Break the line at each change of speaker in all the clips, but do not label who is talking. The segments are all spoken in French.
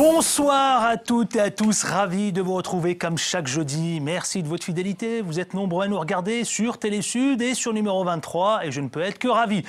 Bonsoir à toutes et à tous, ravi de vous retrouver comme chaque jeudi. Merci de votre fidélité, vous êtes nombreux à nous regarder sur Télésud et sur numéro 23 et je ne peux être que ravi.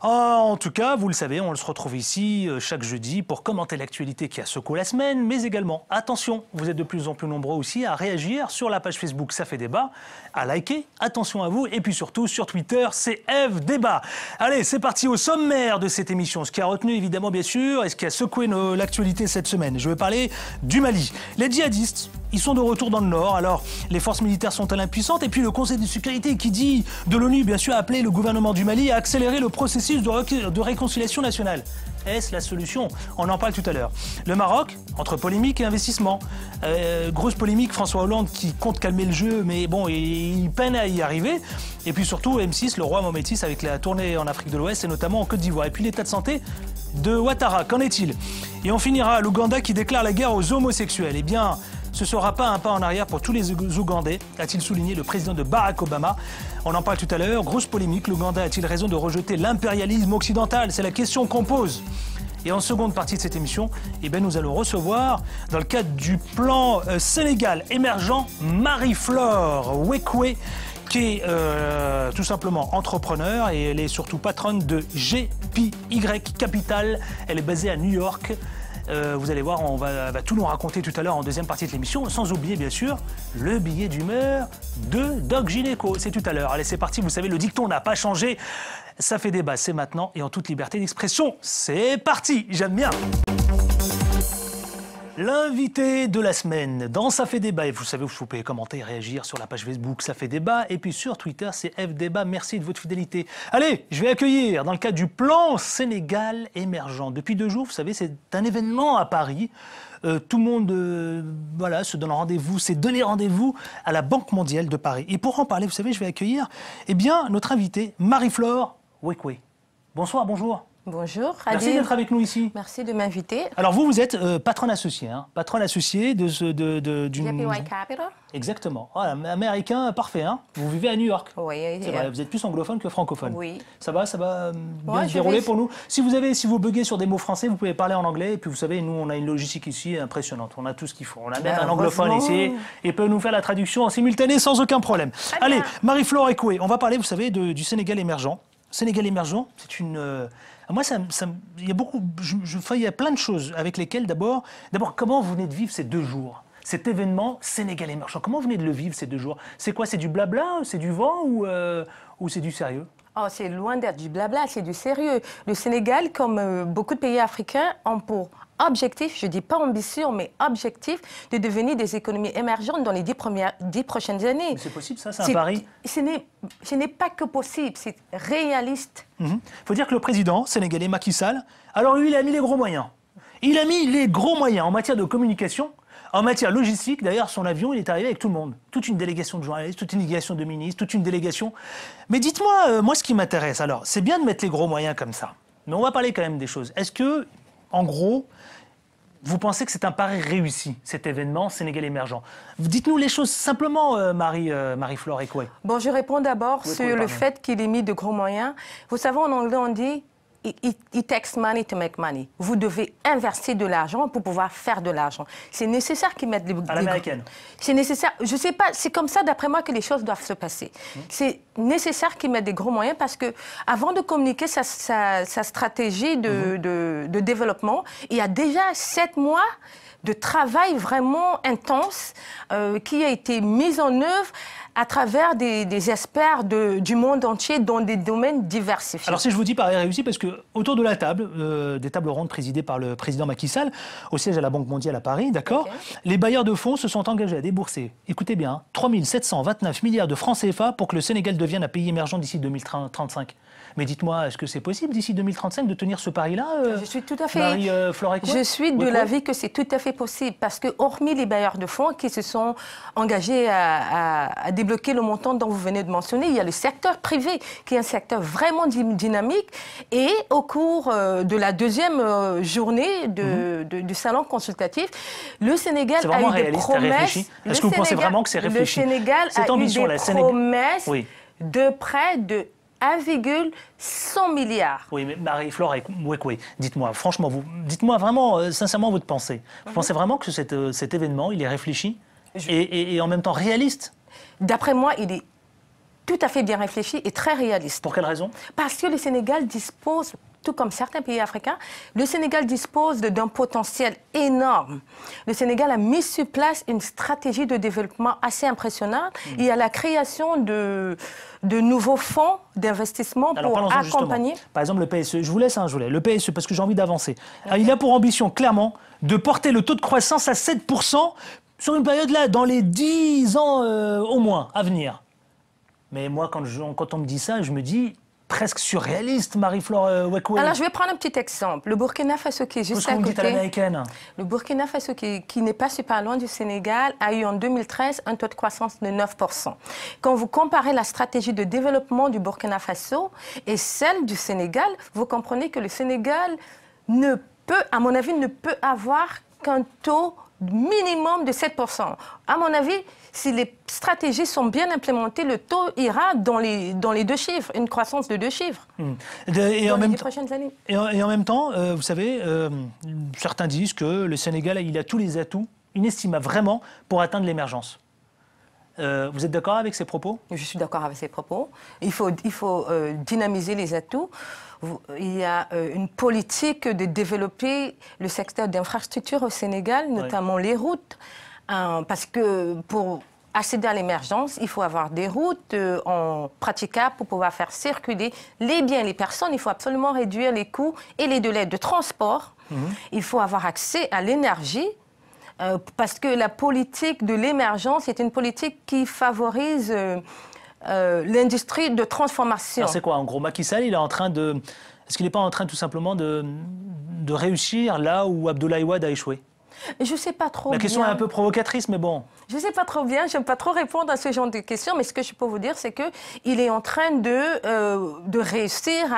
En tout cas, vous le savez, on se retrouve ici chaque jeudi pour commenter l'actualité qui a secoué la semaine, mais également, attention, vous êtes de plus en plus nombreux aussi à réagir sur la page Facebook Ça fait débat, à liker, attention à vous, et puis surtout sur Twitter, CF Débat. Allez, c'est parti au sommaire de cette émission. Ce qui a retenu évidemment, bien sûr, et ce qui a secoué l'actualité cette semaine. Je vais parler du Mali. Les djihadistes, ils sont de retour dans le Nord. Alors, les forces militaires sont-elles impuissantes? Et puis, le Conseil de sécurité qui dit de l'ONU, bien sûr, a appelé le gouvernement du Mali à accélérer le processus de réconciliation nationale. Est-ce la solution? On en parle tout à l'heure. Le Maroc, entre polémique et investissement. Grosse polémique, François Hollande qui compte calmer le jeu, mais bon, il peine à y arriver. Et puis surtout, M6, le roi Mohamed VI, avec la tournée en Afrique de l'Ouest et notamment en Côte d'Ivoire. Et puis l'état de santé de Ouattara, qu'en est-il? Et on finira à l'Ouganda qui déclare la guerre aux homosexuels. Eh bien, ce ne sera pas un pas en arrière pour tous les Ougandais, a-t-il souligné le président de Barack Obama. On en parle tout à l'heure. Grosse polémique, l'Ouganda a-t-il raison de rejeter l'impérialisme occidental? C'est la question qu'on pose. Et en seconde partie de cette émission, eh bien, nous allons recevoir, dans le cadre du plan Sénégal émergent, Marie-Flore Wekwe, qui est tout simplement entrepreneur et elle est surtout patronne de GPY Capital. Elle est basée à New York. Vous allez voir, on va tout nous raconter tout à l'heure en deuxième partie de l'émission, sans oublier bien sûr le billet d'humeur de Doc Gynéco. C'est tout à l'heure. Allez, c'est parti, vous savez, le dicton n'a pas changé. Ça fait débat, c'est maintenant et en toute liberté d'expression. C'est parti, j'aime bien. L'invité de la semaine dans Ça fait débat, et vous savez, vous pouvez commenter et réagir sur la page Facebook Ça fait débat, et puis sur Twitter, c'est F Débat. Merci de votre fidélité. Allez, je vais accueillir dans le cadre du plan Sénégal émergent. Depuis 2 jours, vous savez, c'est un événement à Paris. Tout le monde voilà, se donne rendez-vous, s'est donné rendez-vous à la Banque mondiale de Paris. Et pour en parler, vous savez, je vais accueillir notre invitée, Marie-Flore Wekwe. Bonsoir, bonjour.
Bonjour,
merci d'être avec nous ici.
Merci de m'inviter.
Alors vous êtes patronne associée, hein, patronne associée d'une...
GPY Capital.
Exactement. Voilà, américain parfait. Hein. Vous vivez à New York.
Oui.
C'est vrai, vous êtes plus anglophone que francophone.
Oui.
Ça va bien se dérouler pour nous. Si vous buguez sur des mots français, vous pouvez parler en anglais. Et puis vous savez, nous, on a une logistique ici impressionnante. On a tout ce qu'il faut. On a même un anglophone ici et peut nous faire la traduction en simultané sans aucun problème. Allez, Marie-Flore Wekwe, on va parler, vous savez, du Sénégal émergent. Sénégal émergent, c'est une... Moi, il y a beaucoup, il y a plein de choses avec lesquelles, d'abord, comment vous venez de vivre ces 2 jours? Cet événement Sénégal émergent, comment vous venez de le vivre ces 2 jours? C'est quoi? C'est du blabla? C'est du vent ou c'est du sérieux?
Oh, c'est loin d'être du blabla, c'est du sérieux. Le Sénégal, comme beaucoup de pays africains, ont pour objectif, je ne dis pas ambition, mais objectif, de devenir des économies émergentes dans les 10 prochaines années.
C'est possible, ça? C'est un pari?
Ce n'est pas que possible, c'est réaliste.
Il faut dire que le président sénégalais Macky Sall, alors lui, il a mis les gros moyens. Il a mis les gros moyens en matière de communication, en matière logistique. D'ailleurs, son avion, il est arrivé avec tout le monde. Toute une délégation de journalistes, toute une délégation de ministres, toute une délégation. Mais dites-moi, moi, ce qui m'intéresse, alors, c'est bien de mettre les gros moyens comme ça. Mais on va parler quand même des choses. Est-ce que, en gros, vous pensez que c'est un pari réussi, cet événement Sénégal émergent? Dites-nous les choses simplement, Marie-Flore Wekwe.
Bon, je réponds d'abord sur le fait qu'il ait mis de gros moyens. Vous savez, en anglais, on dit « It takes money to make money ». Vous devez investir de l'argent pour pouvoir faire de l'argent. C'est nécessaire qu'ils mettent
à l'américaine.
C'est nécessaire. Je ne sais pas, c'est comme ça, d'après moi, que les choses doivent se passer. C'est nécessaire qu'ils mettent des gros moyens parce que avant de communiquer sa stratégie de développement, il y a déjà 7 mois de travail vraiment intense qui a été mis en œuvre à travers des experts du monde entier dans des domaines diversifiés.
Alors si je vous dis pari réussi, parce que autour de la table, des tables rondes présidées par le président Macky Sall, au siège à la Banque mondiale à Paris, d'accord, les bailleurs de fonds se sont engagés à débourser, écoutez bien, 3 729 milliards de francs CFA pour que le Sénégal devienne un pays émergent d'ici 2035. Mais dites-moi, est-ce que c'est possible d'ici 2035 de tenir ce pari-là,
Je suis tout à fait.
Marie-Flore Wekwe?
Je suis de l'avis que c'est tout à fait possible parce que, hormis les bailleurs de fonds qui se sont engagés à débloquer le montant dont vous venez de mentionner, il y a le secteur privé qui est un secteur vraiment dynamique. Et au cours de la 2e journée du salon consultatif, le Sénégal a eu des promesses.
Est-ce que vous pensez vraiment que c'est réfléchi?
Le Sénégal a eu des promesses de près de 1,100 milliard.
Oui, mais Marie-Flore Wekwe, dites-moi, franchement, dites-moi vraiment, sincèrement, votre pensée. Vous pensez vraiment que cet événement, il est réfléchi et en même temps réaliste?
D'après moi, il est tout à fait bien réfléchi et très réaliste.
Pour quelle raison?
Parce que le Sénégal dispose, tout comme certains pays africains, le Sénégal dispose d'un potentiel énorme. Le Sénégal a mis sur place une stratégie de développement assez impressionnante. Il y a la création de nouveaux fonds d'investissement pour accompagner.
Par exemple, le PSE, je vous laisse, le PSE, parce que j'ai envie d'avancer. Okay. Il a pour ambition, clairement, de porter le taux de croissance à 7% sur une période là, dans les 10 ans au moins à venir. Mais moi, quand on me dit ça, je me dis presque surréaliste, Marie-Flore Wekwe.
Alors, je vais prendre un petit exemple. Le Burkina Faso, qui est juste à côté. Le Burkina Faso, qui n'est pas super loin du Sénégal, a eu en 2013 un taux de croissance de 9%. Quand vous comparez la stratégie de développement du Burkina Faso et celle du Sénégal, vous comprenez que le Sénégal ne peut, à mon avis, ne peut avoir qu'un taux minimum de 7%. À mon avis, si les stratégies sont bien implémentées, le taux ira dans les 2 chiffres, une croissance de 2 chiffres dans les prochaines années.
Et en même temps, vous savez, certains disent que le Sénégal il a tous les atouts, inestimables vraiment, pour atteindre l'émergence. Vous êtes d'accord avec ces propos?
Je suis d'accord avec ces propos. Il faut dynamiser les atouts. Il y a une politique de développer le secteur d'infrastructure au Sénégal, notamment les routes. Parce que pour accéder à l'émergence, il faut avoir des routes praticables pour pouvoir faire circuler les biens et les personnes. Il faut absolument réduire les coûts et les délais de transport. Il faut avoir accès à l'énergie. Parce que la politique de l'émergence est une politique qui favorise l'industrie de transformation.
C'est quoi, en gros, Macky Sall, il est en train de... Est-ce qu'il n'est pas en train tout simplement de réussir là où Abdoulaye Wade a échoué?
Je ne sais pas trop bien.
La question est un peu provocatrice, mais bon.
Je ne sais pas trop bien, je n'aime pas trop répondre à ce genre de questions, mais ce que je peux vous dire, c'est qu'il est en train de réussir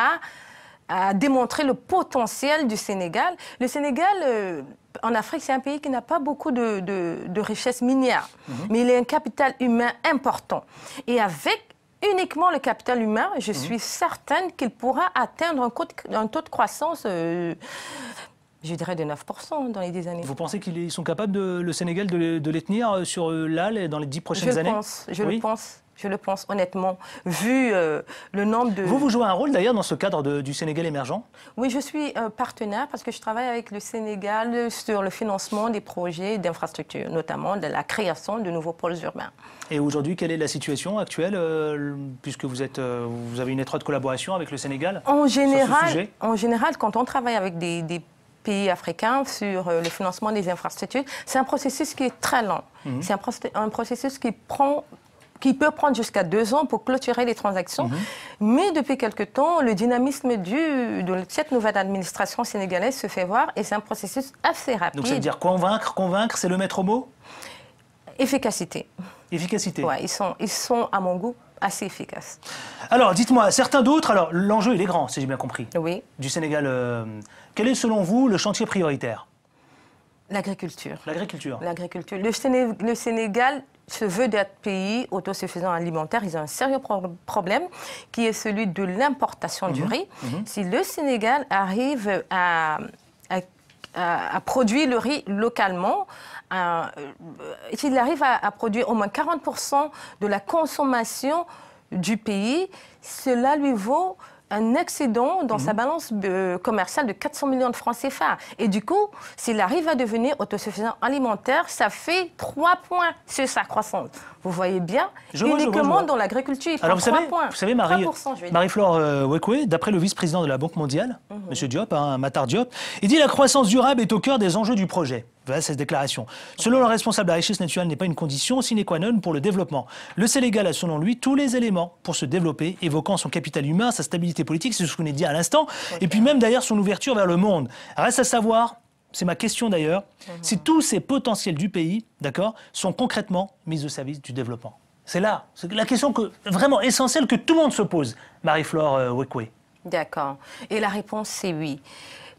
à démontrer le potentiel du Sénégal. Le Sénégal, en Afrique, c'est un pays qui n'a pas beaucoup de richesses minières, mais il a un capital humain important. Et avec uniquement le capital humain, je suis certaine qu'il pourra atteindre un taux de croissance... je dirais de 9% dans les 10 années.
Vous pensez qu'ils sont capables, le Sénégal, de les tenir sur l'AL dans les 10 prochaines années?
Je le pense, honnêtement, vu le nombre de...
Vous jouez un rôle d'ailleurs dans ce cadre du Sénégal émergent?
Oui, je suis partenaire parce que je travaille avec le Sénégal sur le financement des projets d'infrastructure, notamment de la création de nouveaux pôles urbains.
Et aujourd'hui, quelle est la situation actuelle, puisque vous avez une étroite collaboration avec le Sénégal
sur
ce sujet?
En général, quand on travaille avec des pays africains sur le financement des infrastructures, c'est un processus qui est très lent. C'est un processus qui peut prendre jusqu'à 2 ans pour clôturer les transactions. Mais depuis quelque temps, le dynamisme de cette nouvelle administration sénégalaise se fait voir et c'est un processus assez rapide.
Donc ça veut dire convaincre, c'est le maître mot?
Efficacité.
Efficacité.
Ouais, ils sont, à mon goût, assez efficaces.
Alors, dites-moi, certains d'autres, alors l'enjeu, il est grand, si j'ai bien compris.
Oui.
Du Sénégal. Quel est, selon vous, le chantier prioritaire?
L'agriculture.
L'agriculture.
L'agriculture. Le Sénégal se veut d'être pays autosuffisant alimentaire. Ils ont un sérieux problème qui est celui de l'importation du riz. Si le Sénégal arrive à produire le riz localement, s'il arrive à produire au moins 40% de la consommation du pays, cela lui vaut un excédent dans sa balance commerciale de 400 millions de francs CFA. Et du coup, s'il arrive à devenir autosuffisant alimentaire, ça fait 3 points sur sa croissance. Vous voyez bien, uniquement dans l'agriculture, il prend 3 points.
Vous savez, Marie-Flore Wekwe, d'après le vice-président de la Banque mondiale, M. Diop, Matar Diop, il dit que la croissance durable est au cœur des enjeux du projet. Voilà cette déclaration. Selon le responsable, la richesse naturelle n'est pas une condition sine qua non pour le développement. Le Sénégal a selon lui tous les éléments pour se développer, évoquant son capital humain, sa stabilité politique, c'est ce que vous venez de dire à l'instant, et puis même d'ailleurs son ouverture vers le monde. Reste à savoir, c'est ma question d'ailleurs, si tous ces potentiels du pays, d'accord, sont concrètement mis au service du développement. C'est là, c'est la question vraiment essentielle que tout le monde se pose, Marie-Flore Wekwe.
D'accord. Et la réponse, c'est oui.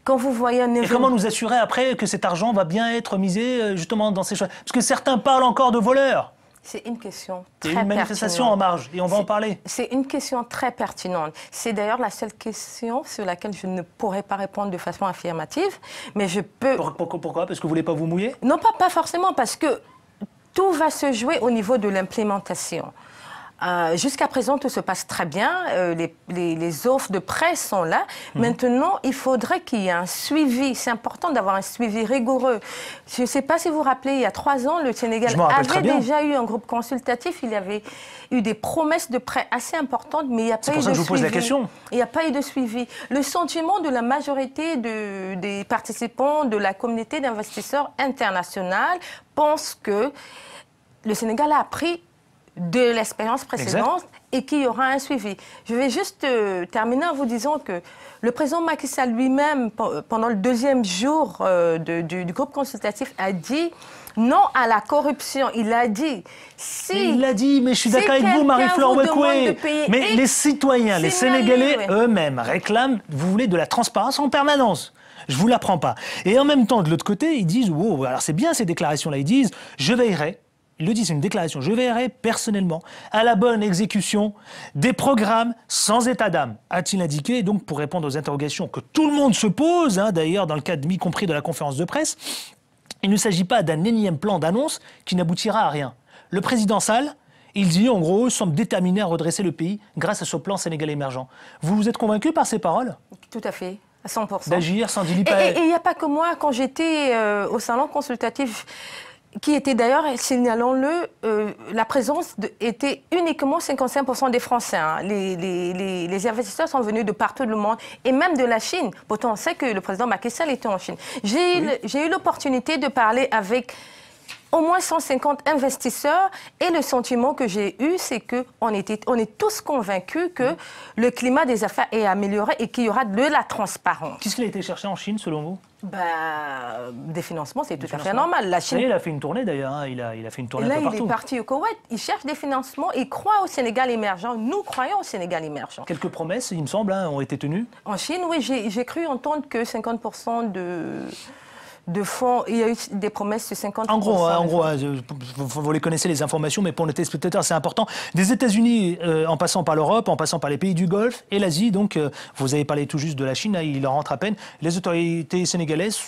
Quand vous voyez un événement...
Et comment nous assurer après que cet argent va bien être misé justement dans ces choses? Parce que certains parlent encore de voleurs.
C'est une question
Il y
très
a une manifestation
pertinente.
en marge et on va en parler.
C'est une question très pertinente. C'est d'ailleurs la seule question sur laquelle je ne pourrais pas répondre de façon affirmative, mais je peux...
Pourquoi? Parce que vous voulez pas vous mouiller?
Non, pas forcément, parce que tout va se jouer au niveau de l'implémentation. Jusqu'à présent, tout se passe très bien. Les offres de presse sont là. Maintenant, il faudrait qu'il y ait un suivi. C'est important d'avoir un suivi rigoureux. Je ne sais pas si vous vous rappelez, il y a 3 ans, le Sénégal avait déjà eu un groupe consultatif. Il y avait eu des promesses de prêts assez importantes, mais il n'y a pas eu de suivi. C'est pour ça que je vous pose la question. Il n'y a pas eu de suivi. Le sentiment de la majorité des participants de la communauté d'investisseurs internationaux pense que le Sénégal a appris de l'expérience précédente et qu'il y aura un suivi. Je vais juste terminer en vous disant que le président Macky Sall lui-même, pendant le 2e jour du groupe consultatif, a dit non à la corruption. Il a dit...
Il l'a dit, mais je suis d'accord avec vous, Marie-Flore Wekwe. Mais les citoyens, les Sénégalais eux-mêmes réclament, vous voulez de la transparence en permanence. Je vous l'apprends pas. Et en même temps, de l'autre côté, ils disent, wow, alors c'est bien ces déclarations-là, ils disent, je veillerai. Il le dit, c'est une déclaration. Je veillerai personnellement à la bonne exécution des programmes sans état d'âme, a-t-il indiqué. Et donc, pour répondre aux interrogations que tout le monde se pose, d'ailleurs, dans le cadre, y compris de la conférence de presse, il ne s'agit pas d'un énième plan d'annonce qui n'aboutira à rien. Le président Sall, il dit, en gros, semble déterminé à redresser le pays grâce à ce plan Sénégal émergent. Vous êtes convaincu par ces paroles?
Tout à fait. À 100%.
D'agir sans dilater.
Et il n'y a pas que moi. Quand j'étais au salon consultatif, qui était d'ailleurs, signalons-le, la présence était uniquement 55% des Français. Les investisseurs sont venus de partout dans le monde, et même de la Chine. Pourtant, on sait que le président Macky Sall était en Chine. J'ai eu l'opportunité de parler avec au moins 150 investisseurs, et le sentiment que j'ai eu, c'est qu'on est tous convaincus que le climat des affaires est amélioré et qu'il y aura de la transparence.
Qu'est-ce qu'il a été chercher en Chine, selon vous?
Des financements, c'est tout à fait normal. La Chine...
Il a fait une tournée d'ailleurs, il a fait une tournée un peu partout.
Là, il est parti au Koweït, il cherche des financements, il croit au Sénégal émergent. Nous croyons au Sénégal émergent.
Quelques promesses, il me semble, ont été tenues.
En Chine, oui, j'ai cru entendre que 50% de fonds, il y a eu des promesses de 50%.
En gros, vous les connaissez les informations, mais pour nos téléspectateurs, c'est important. Des États-Unis, en passant par l'Europe, en passant par les pays du Golfe et l'Asie, donc vous avez parlé tout juste de la Chine, il en rentre à peine. Les autorités sénégalaises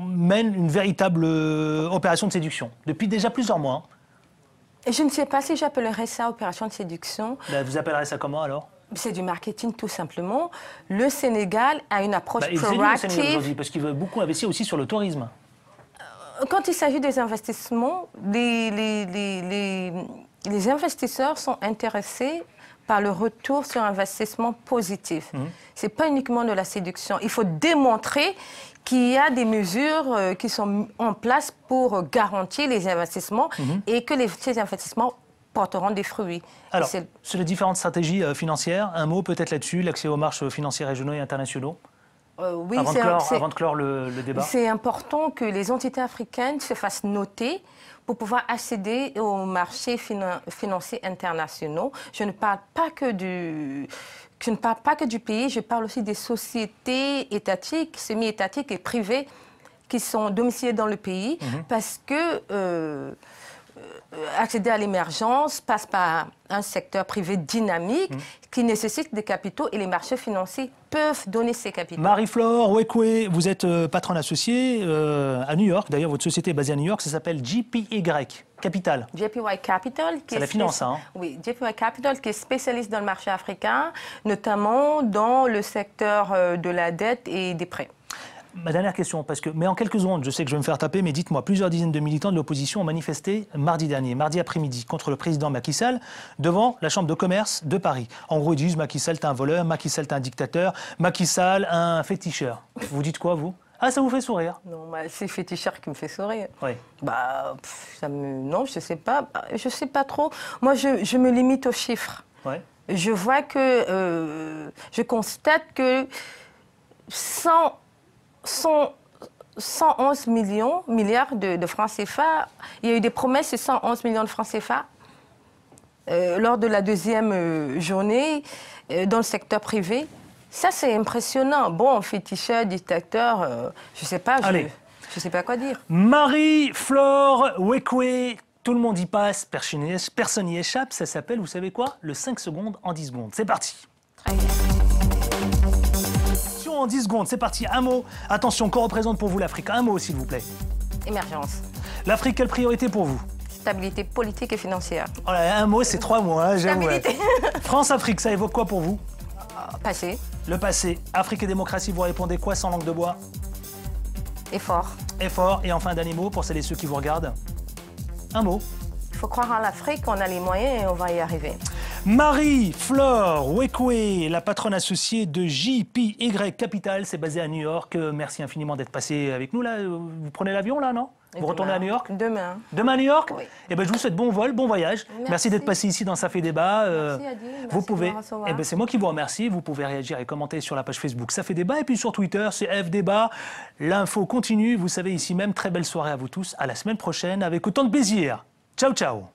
mènent une véritable opération de séduction depuis déjà plusieurs mois.
Je ne sais pas si j'appellerais ça opération de séduction.
Vous appellerez ça comment alors?
C'est du marketing tout simplement. Le Sénégal a une approche proactive.
Parce qu'il veut beaucoup investir aussi sur le tourisme.
Quand il s'agit des investissements, les investisseurs sont intéressés par le retour sur investissement positif. Ce n'est pas uniquement de la séduction. Il faut démontrer qu'il y a des mesures qui sont en place pour garantir les investissements et que ces investissements porteront des fruits.
Alors, sur les différentes stratégies financières, un mot peut-être là-dessus, l'accès aux marchés financiers régionaux et internationaux,
oui,
avant de clore le débat.
C'est important que les entités africaines se fassent noter pour pouvoir accéder aux marchés financiers internationaux. Je ne parle pas que du pays, je parle aussi des sociétés étatiques, semi-étatiques et privées qui sont domiciliées dans le pays, parce que accéder à l'émergence passe par un secteur privé dynamique qui nécessite des capitaux, et les marchés financiers peuvent donner ces capitaux.
Marie-Flore Wekwe, vous êtes patronne associée à New York. D'ailleurs, votre société est basée à New York. Ça s'appelle JPY Capital.
JPY Capital.
C'est la finance, hein?
Oui, JPY Capital qui est spécialiste dans le marché africain, notamment dans le secteur de la dette et des prêts.
Ma dernière question, mais en quelques secondes, je sais que je vais me faire taper, mais dites-moi, plusieurs dizaines de militants de l'opposition ont manifesté mardi après-midi, contre le président Macky Sall, devant la Chambre de commerce de Paris. En gros, ils disent Macky Sall, t'es un voleur, Macky Sall, t'es un dictateur, Macky Sall, un féticheur. Vous dites quoi, vous? Ah, ça vous fait sourire?
Non, c'est le féticheur qui me fait sourire.
Oui.
Non, je sais pas. Je sais pas trop. Moi, je me limite aux chiffres.
Ouais.
Je vois que... je constate que 111 milliards de francs CFA. Il y a eu des promesses de 111 millions de francs CFA lors de la deuxième journée dans le secteur privé. Ça, c'est impressionnant. Bon, féticheur, dictateur, je ne sais pas. Je ne sais pas quoi dire.
Marie-Flore Wekwe, Tout le monde y passe, personne n'y échappe. Ça s'appelle, vous savez quoi? Le 5 secondes en 10 secondes. C'est parti.
Très bien.
En 10 secondes, c'est parti. Un mot. Attention, qu'on représente pour vous l'Afrique? Un mot, s'il vous plaît.
Émergence.
L'Afrique, quelle priorité pour vous?
Stabilité politique et financière.
Oh là, un mot, c'est 3 mots, hein, j'avoue.
Stabilité.
France-Afrique, ça évoque quoi pour vous?
Passé.
Le passé. Afrique et démocratie, vous répondez quoi sans langue de bois?
Effort.
Effort. Et enfin, dernier mot pour celles et ceux qui vous regardent. Un mot.
Il faut croire en l'Afrique, on a les moyens et on va y arriver.
Marie-Flore Wekwe, la patronne associée de JPY Capital, c'est basé à New York. Merci infiniment d'être passé avec nous là. Vous prenez l'avion là, non? Vous retournez à New York?
Demain.
Demain à New York?
Oui.
Eh ben, je vous souhaite bon vol, bon voyage. Merci d'être passé ici dans Ça fait débat.
Merci Adi, merci
vous pouvez.
de me recevoir.
Eh ben, c'est moi qui vous remercie. Vous pouvez réagir et commenter sur la page Facebook Ça fait débat et puis sur Twitter c'est F débat. L'info continue. Vous savez ici même. Très belle soirée à vous tous. À la semaine prochaine avec autant de plaisir. Ciao ciao.